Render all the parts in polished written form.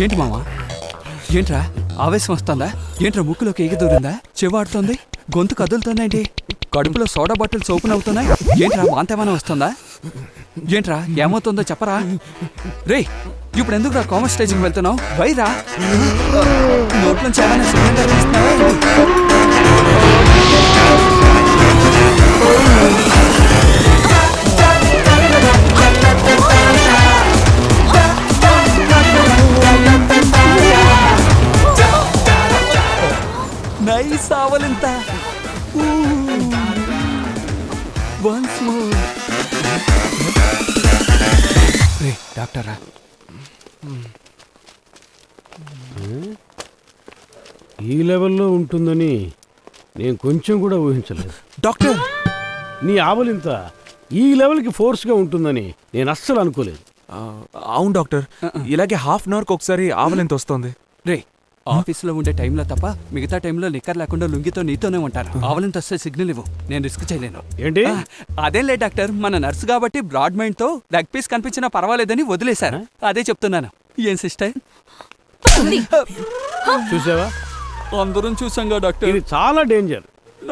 ఏంటి మామ? ఏంట్రా ఆవేశం వస్తుందా? ఏంట్రా ముక్కులోకి ఎగి దూరిందా? చెవాడుతోంది, గొంతు కదులుతుందేంటి? కడుపులో సోడా బాటిల్స్ ఓపెన్ అవుతున్నాయి. ఏంట్రా వాంతేమైనా వస్తుందా? ఏంట్రా ఏమవుతుందో చెప్పరా? రే ఇప్పుడు ఎందుకురా కామర్స్ స్టేజ్కి వెళ్తున్నావు? వైరా నోట్లోంచి ఏమైనా సిలిండర్ తీస్తున్నావా? నైస్ ఆవలింత. Once more. రే డాక్టరా, ఈ లెవెల్లో ఉంటుందని నేను కొంచెం కూడా ఊహించలేదు. డాక్టర్ నీ ఆవలింత ఈ లెవెల్కి ఫోర్స్గా ఉంటుందని నేను అస్సలు అనుకోలేదు. అవును డాక్టర్, ఇలాగే హాఫ్ అన్ అవర్కి ఒకసారి ఆవలింత వస్తుంది. రే ఆఫీస్లో ఉండే టైంలో తప్ప మిగతా టైంలో నిక్కర్ లేకుండా లుంగితో నీతోనే ఉంటాను. ఆవలింత వస్తే సిగ్నల్ ఇవ్వు, నేను రిస్క్ చేయలేను. ఏంటి? అదేం లేదు డాక్టర్, మన నర్సు కాబట్టి బ్రాడ్ మైండ్ తో లెగ్ పీస్ కనిపించినా పర్వాలేదని వదిలేశారు. అదే చెప్తున్నాను. ఏం సిస్టర్? చూసావా, అందరం చూసాంగా డాక్టర్. ఇది చాలా డేంజర్.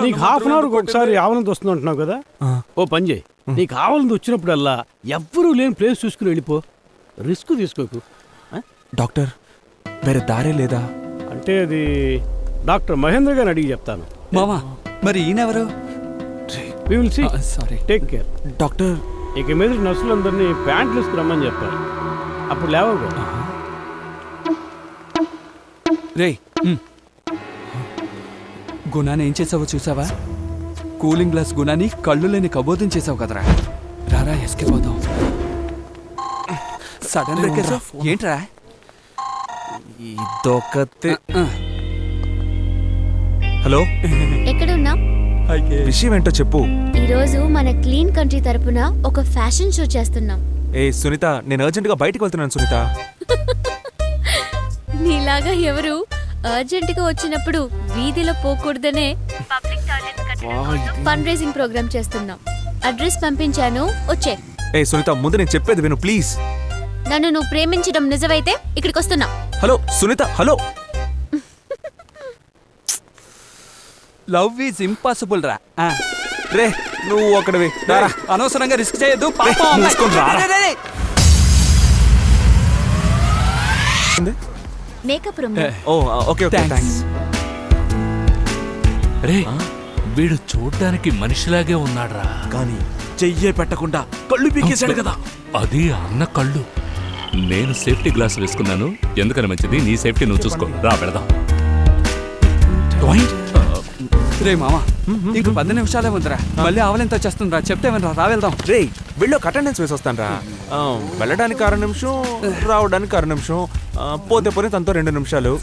నీకు హాఫ్ అన్ అవర్కి ఒకసారి ఆవలింత వస్తుంది అంటున్నావు కదా, ఓ పని చేయి. నీకు ఆవలింత వచ్చినప్పుడల్లా ఎవ్వరూ లేని ప్లేస్ చూసుకుని వెళ్ళిపో. రిస్క్ తీసుకోకు. డాక్టర్ వేరే దారే లేదా? అంటే అది డాక్టర్ మహేంద్ర గారిని అడిగి చెప్తాను. మామా మరి ఈయనెవరు? We will see. Sorry. Take care. Doctor ఇక మీద నర్సులందరినీ ప్యాంట్లు వేసుకురమ్మని చెప్పాలి. అప్పుడు లేవగా. రే గుణాన్ని ఏం చేసావో చూసావా? కూలింగ్ గ్లాస్ గుణాన్ని కళ్ళు లేని కబోధం చేసావు కదరా. రారా ఎస్కేప్ అవుతాం. Sudden brake. ఏంట్రా ఇదొకతే. హలో, ఎక్కడున్నా? విషయం ఏంటో చెప్పు. ఈరోజు మన క్లీన్ కంట్రీ తరపున ఒక ఫ్యాషన్ షో చేస్తున్నాం. ఏ సునీత, నేను అర్జెంట్ గా బయటికి వెళ్తున్నాను. సునీత, నీలాగా ఎవరు అర్జెంట్ గా వచ్చినప్పుడు వీధిలో పోకూడదనే ఫండ్ రైజింగ్ ప్రోగ్రామ్ చేస్తున్నాం. అడ్రస్ పంపించాను, వచ్చే. ఏ సునీత, ముందు నేను చెప్పేది విను ప్లీజ్. నన్ను నువ్వు ప్రేమించడం నిజమైతే ఇక్కడికి వస్తున్నా. Hello Sunita, hello. Love is impossible రా. రే నువ్వు ఒకటివి. అనవసరంగా రిస్క్ చేయొద్దు. Makeup room. Oh okay okay, thanks. రే వీడు చూడ్డానికి మనిషిలాగే ఉన్నాడ్రా, కానీ చెయ్యే పెట్టకుండా కళ్ళు పీకేశాడు కదా. అది అన్న కళ్ళు. నేను సేఫ్టీ గ్లాస్ వేసుకున్నాను, ఎందుకని మంచిది. నీ సేఫ్టీ నువ్వు చూసుకో. రా వెళదాం. రే మామా, ఇంక 10 నిమిషాలే ఉందిరా. మళ్ళీ ఆవలింత వచ్చేస్తుందిరా. చెప్తే వినరా, రా వెళ్దాం. రే వెళ్ళొక అటెండెన్స్ వేసి వస్తాను రా. వెళ్ళడానికి 6 నిమిషం, రావడానికి 6 నిమిషం, పోతే పోతే తనతో 2 నిమిషాలు.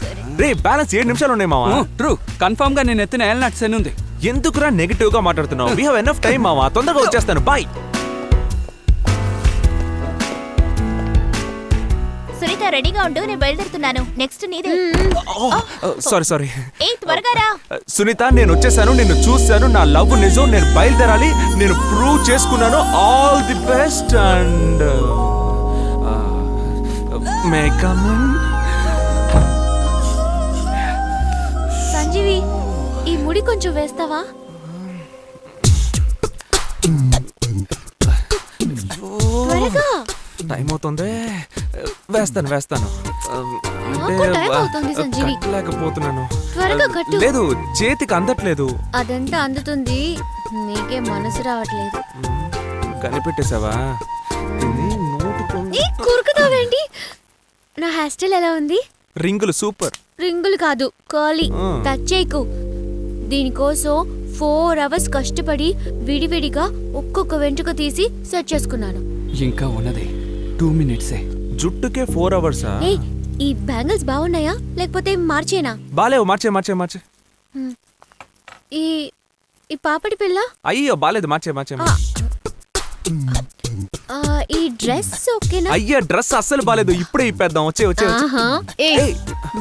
రే బ్యాలెన్స్ 7 నిమిషాలు ఉన్నాయి మావా. ట్రూ, కన్ఫర్మ్ గా నేను ఎత్తిన ఏళ్ళ సెన్ ఉంది. ఎందుకురా నెగిటివ్ గా మాట్లాడుతున్నావు? వీ హావ్ ఎనఫ్ టైం మావా, తొందరగా వచ్చేస్తాను. బాయ్. సునీత రెడీగా ఉండు, నేను బయలుదేరుతున్నాను. నెక్స్ట్ నీదే. సారీ. ఏ త్వరగా రా. సునీత, నేను వచ్చేసాను, నిన్ను చూశాను, నా లవ్ నిజం, నేను బయలుదేరాలి, నేను ప్రూవ్ చేసుకున్నాను. All the best and may come in. Sanjeevi, ఈ ముడి కొంచెం వేస్తావా? త్వరగా. టైం అవుతుంది. వేస్తాను. నాకు టైం అవుతుంది సంజీవి. లేకపోతున్నాను. త్వరగా కట్టు. లేదు, చేతికి అందట్లేదు. అదంతా అందుతుంది, నీకే మనసు రావట్లేదు. కనిపెట్టేశావా? కురుకుతావేంటి? నా హెయిర్ స్టైల్ ఎలా ఉంది? రింగులు సూపర్. రింగులు కాదు, కర్లీ. టచ్ చేయకు. దీనికోసం 4 అవర్స్ కష్టపడి విడివిడిగా ఒక్కొక్క వెంట్రుక తీసి సెట్ చేసుకున్నాను. ఇంకా ఉన్నది 2 మినిట్సే. జుట్టుకే 4 అవర్సా? ఏయ్, ఈ బ్యాంగిల్స్ బాగున్నాయా లేకపోతే మార్చేనా? బాలేవు, మార్చే. ఈ పాపడి పిల్ల? అయ్యో బాలేదు, మార్చే. ఈ డ్రెస్ ఓకేనా? అయ్యో డ్రెస్ అస్సలు బాలేదు, ఇప్పుడే ఇప్పేద్దాం. వచ్చే. ఏయ్,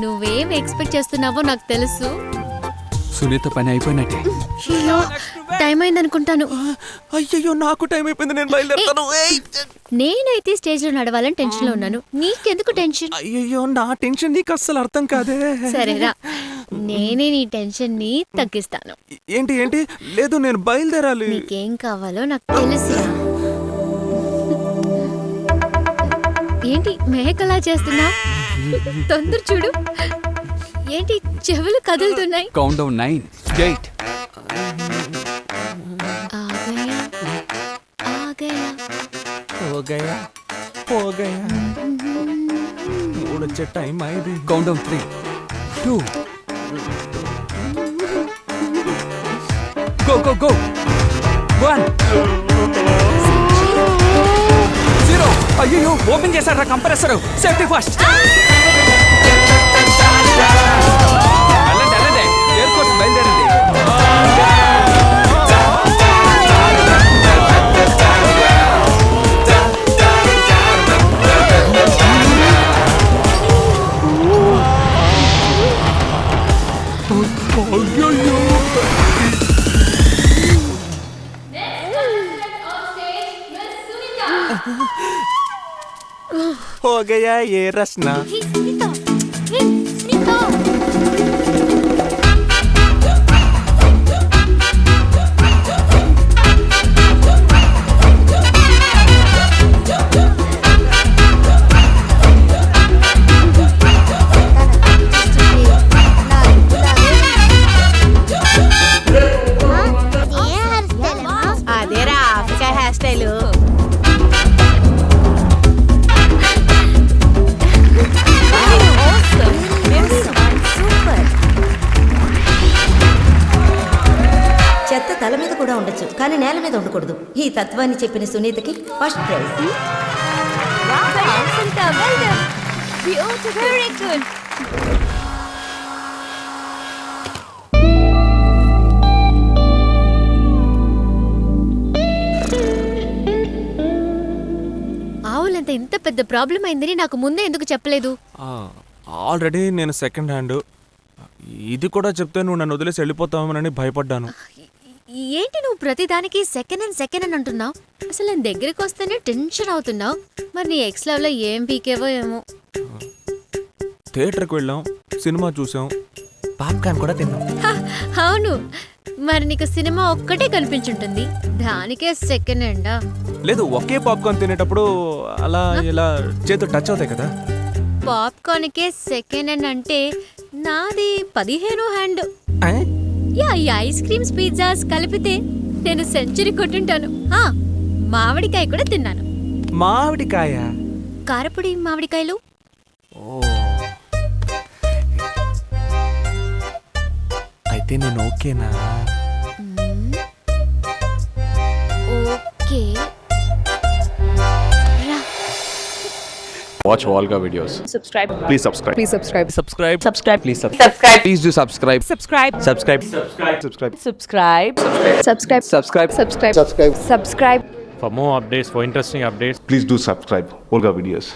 నువ్వేం ఎక్స్పెక్ట్ చేస్తున్నావో నాకు తెలుసు. సునీత పని అయిపోయినట్టే. టైం అయింది అనుకుంటాను. అయ్యయ్యో నాకు టైం అయిపోయింది, నేను బయలుదేరుతాను. ఏయ్! నేనైతే స్టేజ్ లో నడవాలని టెన్షన్ లో ఉన్నాను. నీకెందుకు టెన్షన్? అయ్యయ్యో నా టెన్షన్ నీకు అస్సలు అర్థం కాదే. సరేరా, నేనే నీ టెన్షన్ ని తగ్గిస్తాను. ఏంటి ఏంటి? లేదు నేను బయలుదేరాలి. నీకేం కావాలో నాకు తెలుసురా. ఏంటి మేకలా చేస్తున్నా? తొందర చూడు. ఏంటి చెవులు కదులుతున్నాయి? Count down 9 8 ఆగయా ఆగయా. పోగయా మూడొచ్చే టైం అయింది. Count down 3 2 go go go 1 0. అయ్యో ఓపెన్ చేశారా కంప్రెసర్. Safety first. వెళ్ళండి ఎయిర్పోర్ట్ బయలుదేరండి. हो गया ये रसना. హే సునీత, హే సునీత. అదేరా ఆఫ్రికా హెయిర్ స్టైల్. చెత్త తల మీద కూడా ఉండొచ్చు, కానీ నేల మీద ఉండకూడదు. ఈ తత్వాన్ని చెప్పిన సునీతకి ఫస్ట్ ప్రైజ్. Very good. ఆవులంత ఇంత పెద్ద ప్రాబ్లం అయిందని నాకు ముందే ఎందుకు చెప్పలేదు? ఆల్రెడీ నేను సెకండ్ హ్యాండ్. ఇది కూడా చెప్తే నువ్వు నన్ను వదిలేసి వెళ్ళిపోతామని భయపడ్డాను. ఏంటి నువ్వు ప్రతిదానికి సెకండ్ హ్యాండ్ అంటున్నావు? అసలు నేను దగ్గరికి వస్తేనే టెన్షన్ అవుతున్నావు. మరి నీ ఎక్స్ లవ్ లో ఏం పీకేవో ఏమో. థియేటర్కి వెళ్ళాం, సినిమా చూసాం, పాప్కార్న్ కూడా తిన్నాం. అవును, మరి నీకు సినిమా ఒక్కటే కనిపించుంటుంది, దానికే సెకండ్ హ్యాండా? లేదు, ఒకే పాప్కార్న్ తినేటప్పుడు అలా ఇలా చేతులు టచ్ అవుతాయి కదా. పాప్కార్న్కే సెకండ్ హ్యాండ్ అంటే నాది 15 హ్యాండ్. యా, ఈ ఐస్ క్రీమ్స్ పిజ్జాస్ కలిపితే నేను సెంచరీ కొట్టుంటాను. మామిడికాయ కూడా తిన్నాను. మామిడికాయ? కారపొడి మామిడికాయలు. అయితే నేను ఓకేనా? Okay. Watch Volga videos. Subscribe. Please subscribe. Please subscribe. Subscribe. Subscribe. Please subscribe. Please do subscribe. Subscribe. Subscribe. Subscribe. Subscribe. Subscribe. Subscribe. Subscribe. Subscribe. Subscribe. For more updates, for interesting updates, Please do subscribe. Volga videos.